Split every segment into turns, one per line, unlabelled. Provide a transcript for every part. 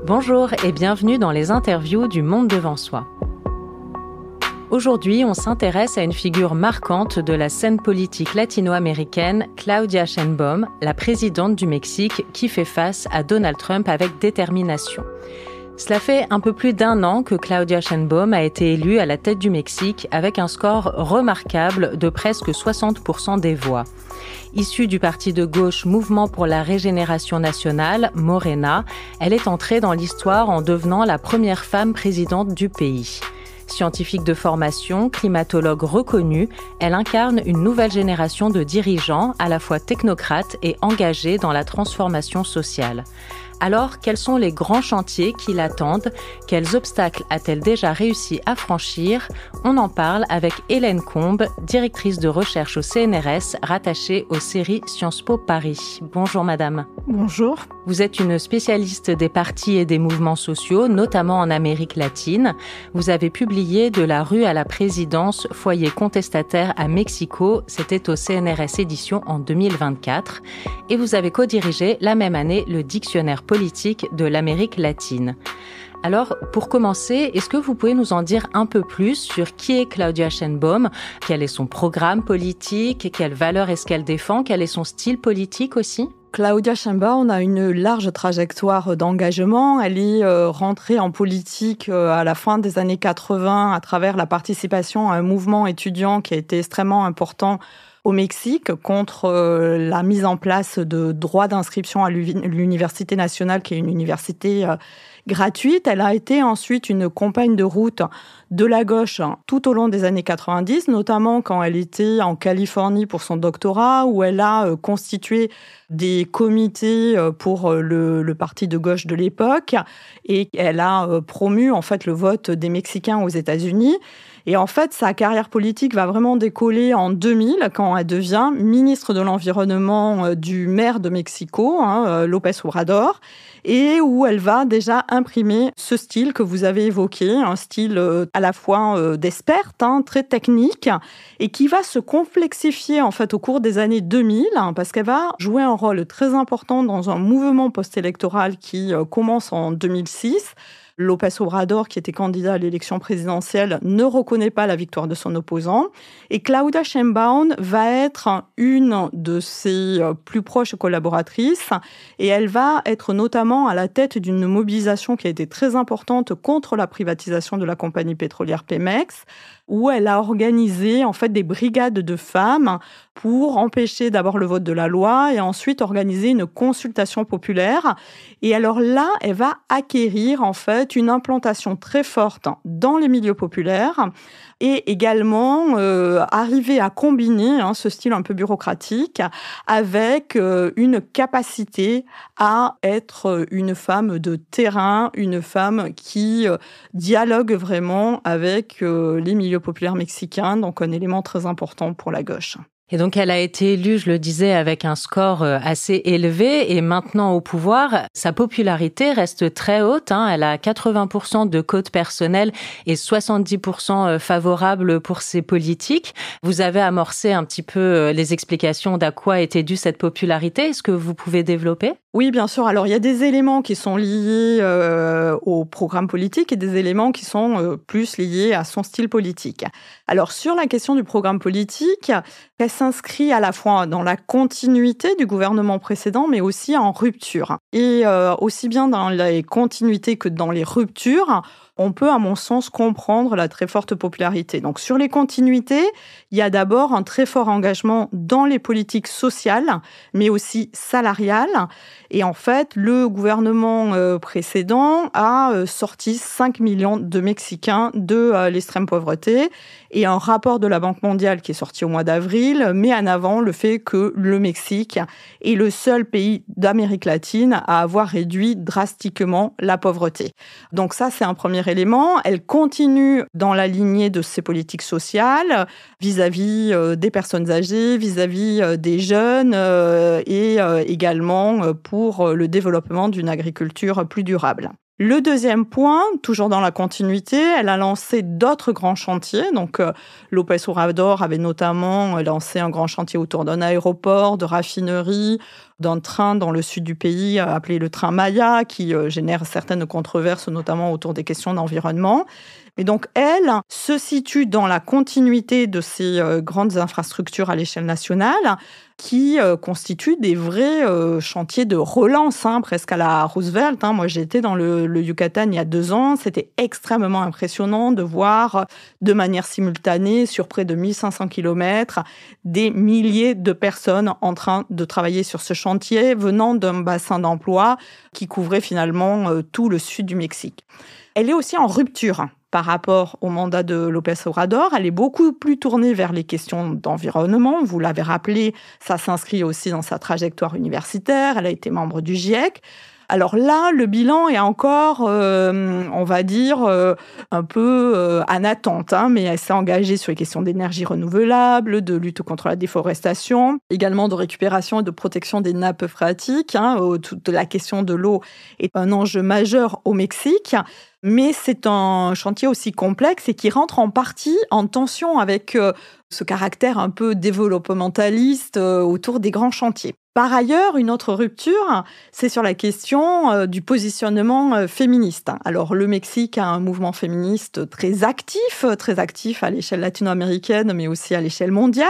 Bonjour et bienvenue dans les interviews du Monde devant soi. Aujourd'hui, on s'intéresse à une figure marquante de la scène politique latino-américaine, Claudia Sheinbaum, la présidente du Mexique qui fait face à Donald Trump avec détermination. Cela fait un peu plus d'1 an que Claudia Sheinbaum a été élue à la tête du Mexique avec un score remarquable de presque 60% des voix. Issue du parti de gauche Mouvement pour la Régénération Nationale, Morena, elle est entrée dans l'histoire en devenant la première femme présidente du pays. Scientifique de formation, climatologue reconnue, elle incarne une nouvelle génération de dirigeants à la fois technocrates et engagés dans la transformation sociale. Alors, quels sont les grands chantiers qui l'attendent? Quels obstacles a-t-elle déjà réussi à franchir? On en parle avec Hélène Combe, directrice de recherche au CNRS, rattachée aux séries Sciences Po Paris. Bonjour madame.
Bonjour.
Vous êtes une spécialiste des partis et des mouvements sociaux, notamment en Amérique latine. Vous avez publié De la rue à la présidence, foyer contestataire à Mexico. C'était au CNRS Éditions en 2024. Et vous avez co-dirigé la même année le dictionnaire politique de l'Amérique latine. Alors, pour commencer, est-ce que vous pouvez nous en dire un peu plus sur qui est Claudia Sheinbaum? Quel est son programme politique? Quelles valeurs est-ce qu'elle défend? Quel est son style politique aussi?
Claudia Sheinbaum a une large trajectoire d'engagement. Elle est rentrée en politique à la fin des années 80 à travers la participation à un mouvement étudiant qui a été extrêmement important au Mexique contre la mise en place de droits d'inscription à l'Université nationale, qui est une université gratuite. Elle a été ensuite une compagne de route de la gauche tout au long des années 90, notamment quand elle était en Californie pour son doctorat, où elle a constitué des comités pour le parti de gauche de l'époque, et elle a promu en fait le vote des Mexicains aux États-Unis. Et en fait, sa carrière politique va vraiment décoller en 2000, quand elle devient ministre de l'Environnement du maire de Mexico, López Obrador, et où elle va déjà imprimer ce style que vous avez évoqué, un style à la fois d'experte, très technique, et qui va se complexifier en fait au cours des années 2000, parce qu'elle va jouer un rôle très important dans un mouvement post-électoral qui commence en 2006. López Obrador, qui était candidat à l'élection présidentielle, ne reconnaît pas la victoire de son opposant. Et Claudia Sheinbaum va être une de ses plus proches collaboratrices. Et elle va être notamment à la tête d'une mobilisation qui a été très importante contre la privatisation de la compagnie pétrolière Pemex, où elle a organisé en fait des brigades de femmes pour empêcher d'abord le vote de la loi et ensuite organiser une consultation populaire. Et alors là, elle va acquérir en fait une implantation très forte dans les milieux populaires et également arriver à combiner ce style un peu bureaucratique avec une capacité à être une femme de terrain, une femme qui dialogue vraiment avec les milieux populaires mexicains, donc un élément très important pour la gauche.
Et donc, elle a été élue, je le disais, avec un score assez élevé et maintenant au pouvoir, sa popularité reste très haute. Elle a 80% de cote personnelle et 70% favorable pour ses politiques. Vous avez amorcé un petit peu les explications d'à quoi était due cette popularité. Est-ce que vous pouvez développer?
Oui, bien sûr. Alors, il y a des éléments qui sont liés au programme politique et des éléments qui sont plus liés à son style politique. Alors, sur la question du programme politique, elle s'inscrit à la fois dans la continuité du gouvernement précédent, mais aussi en rupture. Et aussi bien dans les continuités que dans les ruptures, on peut, à mon sens, comprendre la très forte popularité. Donc, sur les continuités, il y a d'abord un très fort engagement dans les politiques sociales, mais aussi salariales. Et en fait, le gouvernement précédent a sorti 5 millions de Mexicains de l'extrême pauvreté. Et un rapport de la Banque mondiale qui est sorti au mois d'avril met en avant le fait que le Mexique est le seul pays d'Amérique latine à avoir réduit drastiquement la pauvreté. Donc ça, c'est un premier élément. Elle continue dans la lignée de ses politiques sociales vis-à-vis des personnes âgées, vis-à-vis des jeunes et également pour le développement d'une agriculture plus durable. Le deuxième point, toujours dans la continuité, elle a lancé d'autres grands chantiers. Donc, López Obrador avait notamment lancé un grand chantier autour d'un aéroport, de raffinerie, d'un train dans le sud du pays appelé le train Maya, qui génère certaines controverses, notamment autour des questions d'environnement. Et donc, elle se situe dans la continuité de ces grandes infrastructures à l'échelle nationale qui constituent des vrais chantiers de relance, presque à la Roosevelt. Moi, j'ai été dans le Yucatan il y a 2 ans. C'était extrêmement impressionnant de voir de manière simultanée, sur près de 1500 kilomètres, des milliers de personnes en train de travailler sur ce chantier, venant d'un bassin d'emploi qui couvrait finalement tout le sud du Mexique. Elle est aussi en rupture par rapport au mandat de López Obrador. Elle est beaucoup plus tournée vers les questions d'environnement. Vous l'avez rappelé, ça s'inscrit aussi dans sa trajectoire universitaire. Elle a été membre du GIEC. Alors là, le bilan est encore, on va dire, un peu en attente, mais elle s'est engagée sur les questions d'énergie renouvelable, de lutte contre la déforestation, également de récupération et de protection des nappes phréatiques. Toute la question de l'eau est un enjeu majeur au Mexique. Mais c'est un chantier aussi complexe et qui rentre en partie en tension avec ce caractère un peu développementaliste autour des grands chantiers. Par ailleurs, une autre rupture, c'est sur la question du positionnement féministe. Alors, le Mexique a un mouvement féministe très actif à l'échelle latino-américaine, mais aussi à l'échelle mondiale.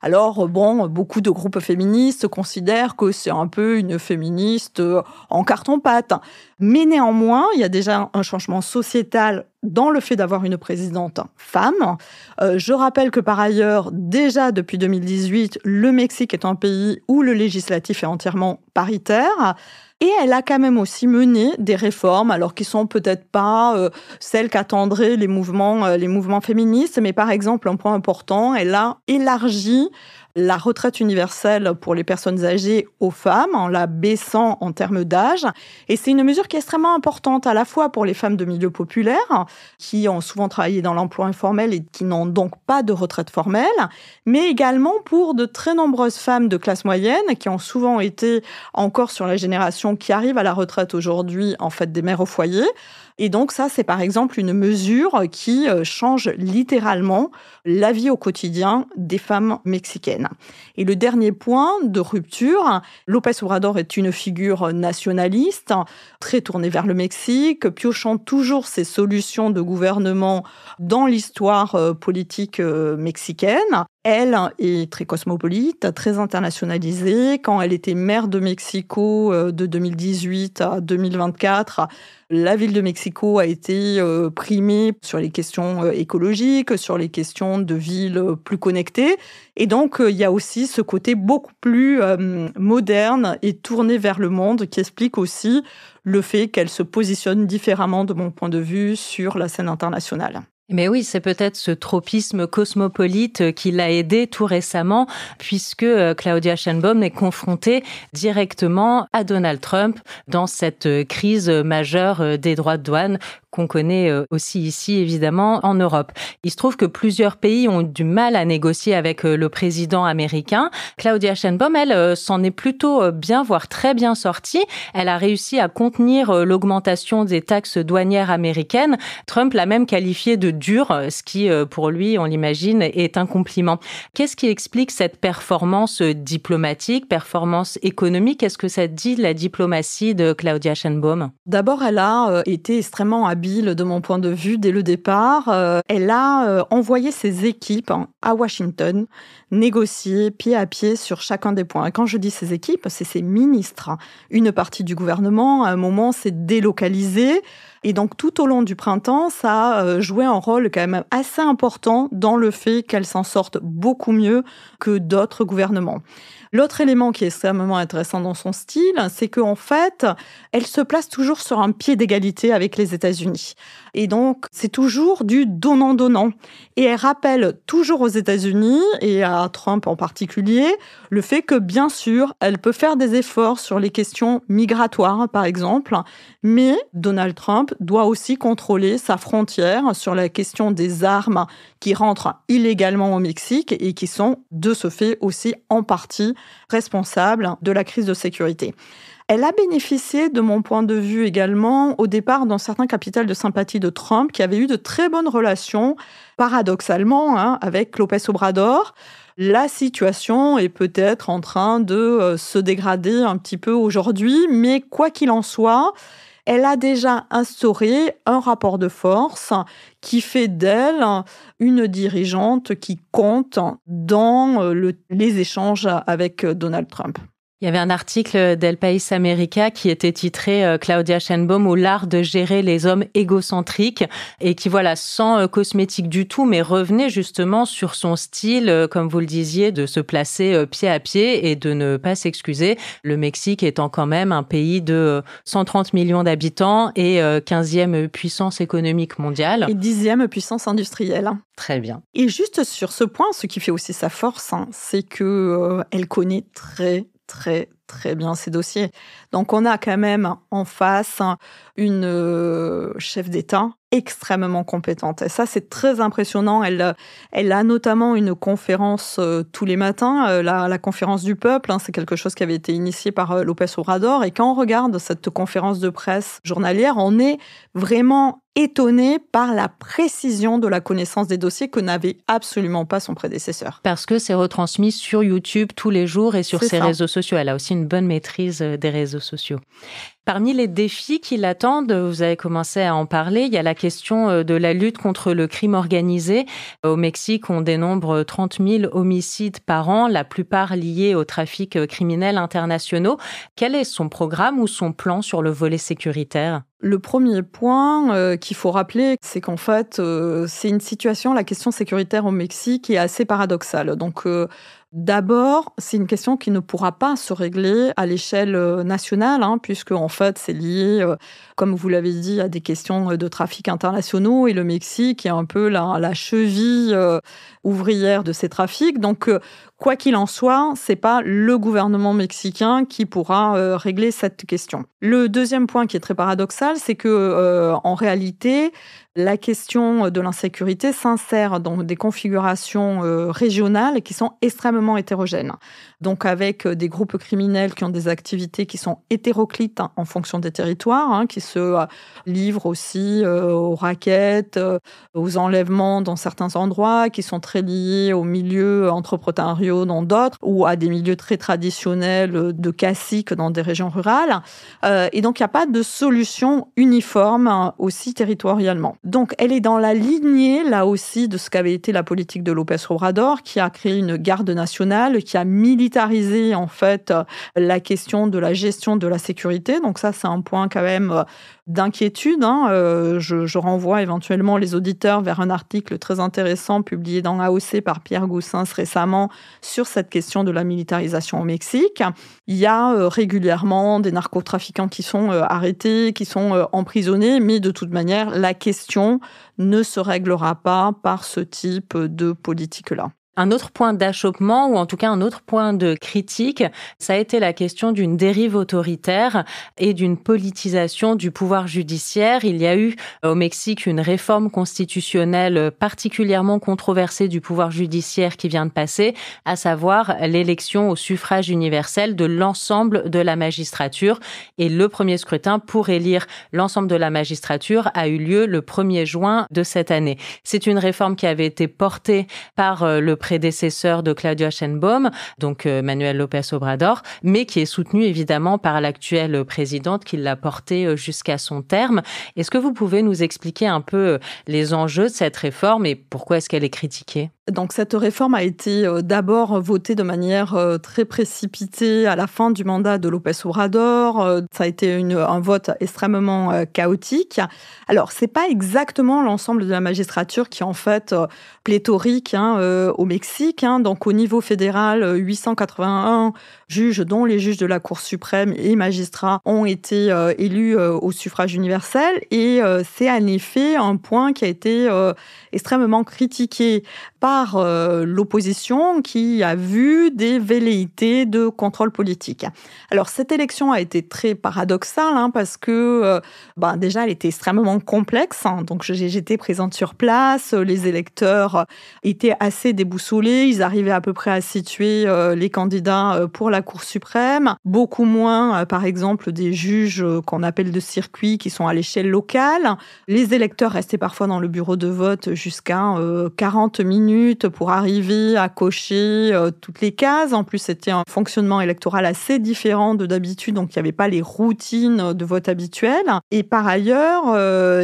Alors, beaucoup de groupes féministes considèrent que c'est un peu une féministe en carton-pâte. Mais néanmoins, il y a déjà un changement sociétal dans le fait d'avoir une présidente femme. Je rappelle que par ailleurs, déjà depuis 2018, le Mexique est un pays où le législatif est entièrement paritaire. Et elle a quand même aussi mené des réformes, alors qui sont peut-être pas celles qu'attendraient les mouvements féministes, mais par exemple, un point important, elle a élargi la retraite universelle pour les personnes âgées aux femmes, en la baissant en termes d'âge. Et c'est une mesure qui est extrêmement importante, à la fois pour les femmes de milieux populaires, qui ont souvent travaillé dans l'emploi informel et qui n'ont donc pas de retraite formelle, mais également pour de très nombreuses femmes de classe moyenne, qui ont souvent été encore sur la génération qui arrive à la retraite aujourd'hui, en fait, des mères au foyer. Et donc ça, c'est par exemple une mesure qui change littéralement la vie au quotidien des femmes mexicaines. Et le dernier point de rupture, López Obrador est une figure nationaliste, très tournée vers le Mexique, piochant toujours ses solutions de gouvernement dans l'histoire politique mexicaine. Elle est très cosmopolite, très internationalisée. Quand elle était maire de Mexico de 2018 à 2024, la ville de Mexico a été primée sur les questions écologiques, sur les questions de villes plus connectées. Et donc, il y a aussi ce côté beaucoup plus moderne et tourné vers le monde qui explique aussi le fait qu'elle se positionne différemment, de mon point de vue, sur la scène internationale.
Mais oui, c'est peut-être ce tropisme cosmopolite qui l'a aidé tout récemment, puisque Claudia Sheinbaum est confrontée directement à Donald Trump dans cette crise majeure des droits de douane qu'on connaît aussi ici, évidemment, en Europe. Il se trouve que plusieurs pays ont du mal à négocier avec le président américain. Claudia Sheinbaum, elle, s'en est plutôt bien, voire très bien sortie. Elle a réussi à contenir l'augmentation des taxes douanières américaines. Trump l'a même qualifiée de dure, ce qui, pour lui, on l'imagine, est un compliment. Qu'est-ce qui explique cette performance diplomatique, performance économique? Est-ce que ça dit la diplomatie de Claudia Sheinbaum?
D'abord, elle a été extrêmement habile de mon point de vue dès le départ. Elle a envoyé ses équipes à Washington négocier pied à pied sur chacun des points. Et quand je dis ses équipes, c'est ses ministres. Une partie du gouvernement, à un moment, s'est délocalisée. Et donc, tout au long du printemps, ça a joué un rôle quand même assez important dans le fait qu'elle s'en sorte beaucoup mieux que d'autres gouvernements. L'autre élément qui est extrêmement intéressant dans son style, c'est qu'en fait, elle se place toujours sur un pied d'égalité avec les États-Unis. Et donc, c'est toujours du donnant-donnant. Et elle rappelle toujours aux États-Unis, et à Trump en particulier, le fait que, bien sûr, elle peut faire des efforts sur les questions migratoires, par exemple, mais Donald Trump doit aussi contrôler sa frontière sur la question des armes qui rentrent illégalement au Mexique et qui sont, de ce fait, aussi en partie responsables de la crise de sécurité. Elle a bénéficié, de mon point de vue également, au départ, dans certains capitals de sympathie de Trump, qui avaient eu de très bonnes relations, paradoxalement, avec López Obrador. La situation est peut-être en train de se dégrader un petit peu aujourd'hui, mais quoi qu'il en soit, elle a déjà instauré un rapport de force qui fait d'elle une dirigeante qui compte dans les échanges avec Donald Trump.
Il y avait un article d'El País América qui était titré Claudia Sheinbaum au l'art de gérer les hommes égocentriques et qui, sans cosmétique du tout, mais revenait justement sur son style, comme vous le disiez, de se placer pied à pied et de ne pas s'excuser. Le Mexique étant quand même un pays de 130 millions d'habitants et 15e puissance économique mondiale.
Et 10e puissance industrielle.
Très bien.
Et juste sur ce point, ce qui fait aussi sa force, c'est que elle connaît très bien ces dossiers. Donc, on a quand même en face une chef d'État extrêmement compétente. Et ça, c'est très impressionnant. Elle a notamment une conférence tous les matins, la conférence du peuple. C'est quelque chose qui avait été initié par López Obrador. Et quand on regarde cette conférence de presse journalière, on est vraiment étonné par la précision de la connaissance des dossiers que n'avait absolument pas son prédécesseur.
Parce que c'est retransmis sur YouTube tous les jours et sur ses réseaux sociaux. Elle a aussi une bonne maîtrise des réseaux sociaux. Parmi les défis qui l'attendent, vous avez commencé à en parler, il y a la question de la lutte contre le crime organisé. Au Mexique, on dénombre 30 000 homicides par an, la plupart liés au trafic criminel internationaux. Quel est son programme ou son plan sur le volet sécuritaire ?
Le premier point qu'il faut rappeler, c'est qu'en fait, c'est une situation, la question sécuritaire au Mexique, qui est assez paradoxale. Donc, d'abord, c'est une question qui ne pourra pas se régler à l'échelle nationale, puisque en fait, c'est lié, comme vous l'avez dit, à des questions de trafic internationaux. Et le Mexique est un peu la cheville ouvrière de ces trafics. Donc, quoi qu'il en soit, c'est pas le gouvernement mexicain qui pourra régler cette question. Le deuxième point qui est très paradoxal, c'est que en réalité, la question de l'insécurité s'insère dans des configurations régionales qui sont extrêmement hétérogènes. Donc avec des groupes criminels qui ont des activités qui sont hétéroclites en fonction des territoires, qui se livrent aussi aux rackets, aux enlèvements dans certains endroits, qui sont très liés aux milieux entrepreneuriaux dans d'autres, ou à des milieux très traditionnels de caciques dans des régions rurales. Et donc il n'y a pas de solution uniforme aussi territorialement. Donc, elle est dans la lignée, là aussi, de ce qu'avait été la politique de López Obrador, qui a créé une garde nationale, qui a militarisé, en fait, la question de la gestion de la sécurité. Donc ça, c'est un point quand même d'inquiétude. Je renvoie éventuellement les auditeurs vers un article très intéressant publié dans AOC par Pierre Goussens récemment sur cette question de la militarisation au Mexique. Il y a régulièrement des narcotrafiquants qui sont arrêtés, qui sont emprisonnés, mais de toute manière, la question ne se réglera pas par ce type de politique-là.
Un autre point d'achoppement, ou en tout cas un autre point de critique, ça a été la question d'une dérive autoritaire et d'une politisation du pouvoir judiciaire. Il y a eu au Mexique une réforme constitutionnelle particulièrement controversée du pouvoir judiciaire qui vient de passer, à savoir l'élection au suffrage universel de l'ensemble de la magistrature. Et le premier scrutin pour élire l'ensemble de la magistrature a eu lieu le 1er juin de cette année. C'est une réforme qui avait été portée par le prédécesseur de Claudia Sheinbaum, donc Manuel López Obrador, mais qui est soutenu évidemment par l'actuelle présidente qui l'a portée jusqu'à son terme. Est-ce que vous pouvez nous expliquer un peu les enjeux de cette réforme et pourquoi est-ce qu'elle est critiquée ?
Donc cette réforme a été d'abord votée de manière très précipitée à la fin du mandat de López Obrador. Ça a été un vote extrêmement chaotique. Alors c'est pas exactement l'ensemble de la magistrature qui est en fait pléthorique au Mexique. Donc au niveau fédéral, 881 juges, dont les juges de la Cour suprême et magistrats, ont été élus au suffrage universel. Et c'est en effet un point qui a été extrêmement critiqué par l'opposition qui a vu des velléités de contrôle politique. Alors, cette élection a été très paradoxale parce que déjà, elle était extrêmement complexe. Donc, j'étais présente sur place. Les électeurs étaient assez déboussolés. Ils arrivaient à peu près à situer les candidats pour la Cour suprême. Beaucoup moins, par exemple, des juges qu'on appelle de circuit qui sont à l'échelle locale. Les électeurs restaient parfois dans le bureau de vote jusqu'à 40 minutes pour arriver à cocher toutes les cases. En plus, c'était un fonctionnement électoral assez différent de d'habitude, donc il n'y avait pas les routines de vote habituelles. Et par ailleurs,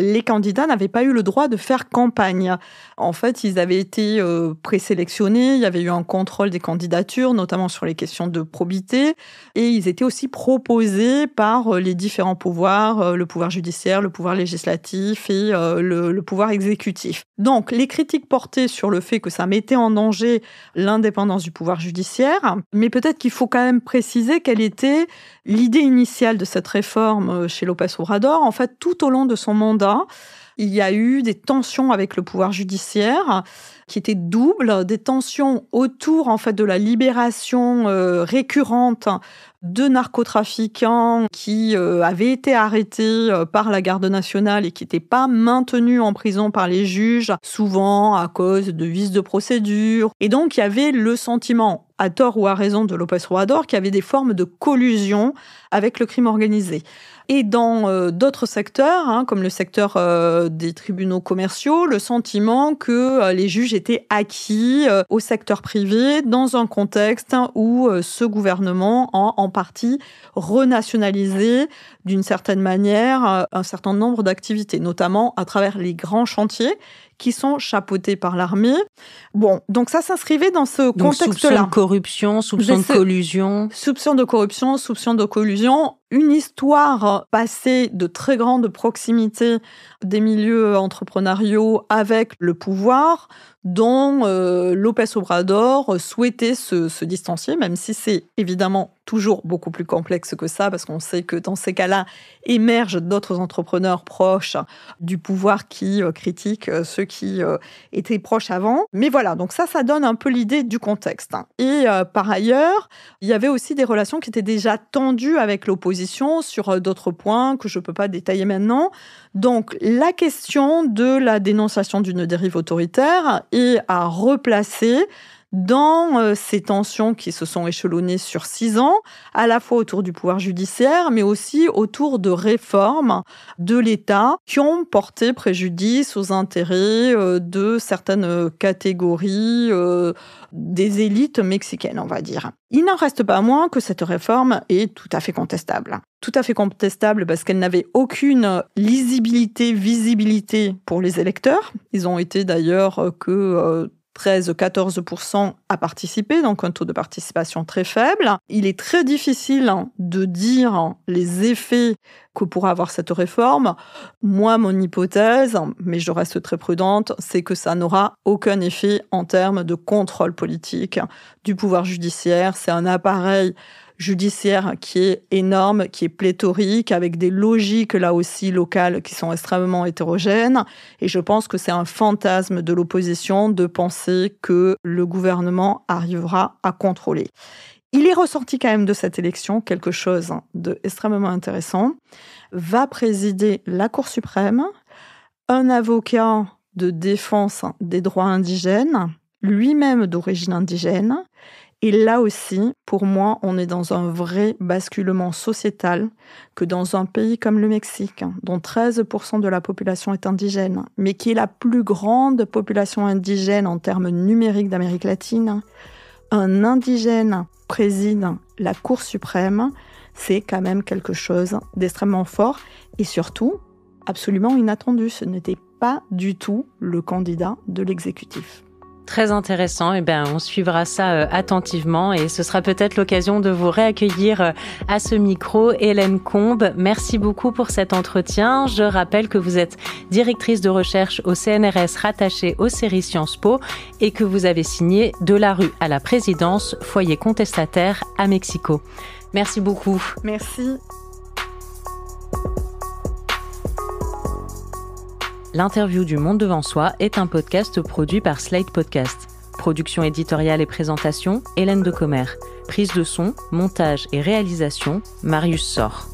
les candidats n'avaient pas eu le droit de faire campagne. En fait, ils avaient été présélectionnés, il y avait eu un contrôle des candidatures, notamment sur les questions de probité, et ils étaient aussi proposés par les différents pouvoirs, le pouvoir judiciaire, le pouvoir législatif et le pouvoir exécutif. Donc, les critiques portaient sur le fait que ça mettait en danger l'indépendance du pouvoir judiciaire, mais peut-être qu'il faut quand même préciser quelle était l'idée initiale de cette réforme chez López Obrador. En fait, tout au long de son mandat, il y a eu des tensions avec le pouvoir judiciaire qui étaient doubles, des tensions autour en fait de la libération récurrente de narcotrafiquants qui avaient été arrêtés par la garde nationale et qui n'étaient pas maintenus en prison par les juges, souvent à cause de vices de procédure. Et donc, il y avait le sentiment, à tort ou à raison, de López Obrador, qu'il y avait des formes de collusion avec le crime organisé. Et dans d'autres secteurs, comme le secteur des tribunaux commerciaux, le sentiment que les juges étaient acquis au secteur privé dans un contexte où ce gouvernement a en partie renationalisé d'une certaine manière un certain nombre d'activités, notamment à travers les grands chantiers qui sont chapeautés par l'armée. Bon, donc ça s'inscrivait dans ce contexte-là.
Soupçon de corruption, soupçon de collusion.
Soupçon de corruption, soupçon de collusion. Une histoire passée de très grande proximité des milieux entrepreneuriaux avec le pouvoir, dont López Obrador souhaitait se distancier, même si c'est évidemment toujours beaucoup plus complexe que ça, parce qu'on sait que dans ces cas-là, émergent d'autres entrepreneurs proches du pouvoir qui critiquent ceux qui étaient proches avant. Mais voilà, donc ça donne un peu l'idée du contexte. Et par ailleurs, il y avait aussi des relations qui étaient déjà tendues avec l'opposition sur d'autres points que je ne peux pas détailler maintenant. Donc, la question de la dénonciation d'une dérive autoritaire est à replacer dans ces tensions qui se sont échelonnées sur 6 ans, à la fois autour du pouvoir judiciaire, mais aussi autour de réformes de l'État qui ont porté préjudice aux intérêts de certaines catégories des élites mexicaines, on va dire. Il n'en reste pas moins que cette réforme est tout à fait contestable. Tout à fait contestable parce qu'elle n'avait aucune lisibilité, visibilité pour les électeurs. Ils ont été d'ailleurs que 13-14% à participer, donc un taux de participation très faible. Il est très difficile de dire les effets que pourra avoir cette réforme. Moi, mon hypothèse, mais je reste très prudente, c'est que ça n'aura aucun effet en termes de contrôle politique du pouvoir judiciaire. C'est un appareil judiciaire qui est énorme, qui est pléthorique, avec des logiques là aussi locales qui sont extrêmement hétérogènes. Et je pense que c'est un fantasme de l'opposition de penser que le gouvernement arrivera à contrôler. Il est ressorti quand même de cette élection quelque chose d'extrêmement intéressant. Va présider la Cour suprême un avocat de défense des droits indigènes, lui-même d'origine indigène. Et là aussi, pour moi, on est dans un vrai basculement sociétal que dans un pays comme le Mexique, dont 13% de la population est indigène, mais qui est la plus grande population indigène en termes numériques d'Amérique latine, un indigène préside la Cour suprême, c'est quand même quelque chose d'extrêmement fort et surtout absolument inattendu. Ce n'était pas du tout le candidat de l'exécutif.
Très intéressant. On suivra ça attentivement et ce sera peut-être l'occasion de vous réaccueillir à ce micro. Hélène Combe, merci beaucoup pour cet entretien. Je rappelle que vous êtes directrice de recherche au CNRS rattachée aux séries Sciences Po et que vous avez signé De la rue à la présidence, foyer contestataire à Mexico. Merci beaucoup.
Merci.
L'interview du Monde devant soi est un podcast produit par Slate Podcast. Production éditoriale et présentation, Hélène Decomer. Prise de son, montage et réalisation, Marius Sor.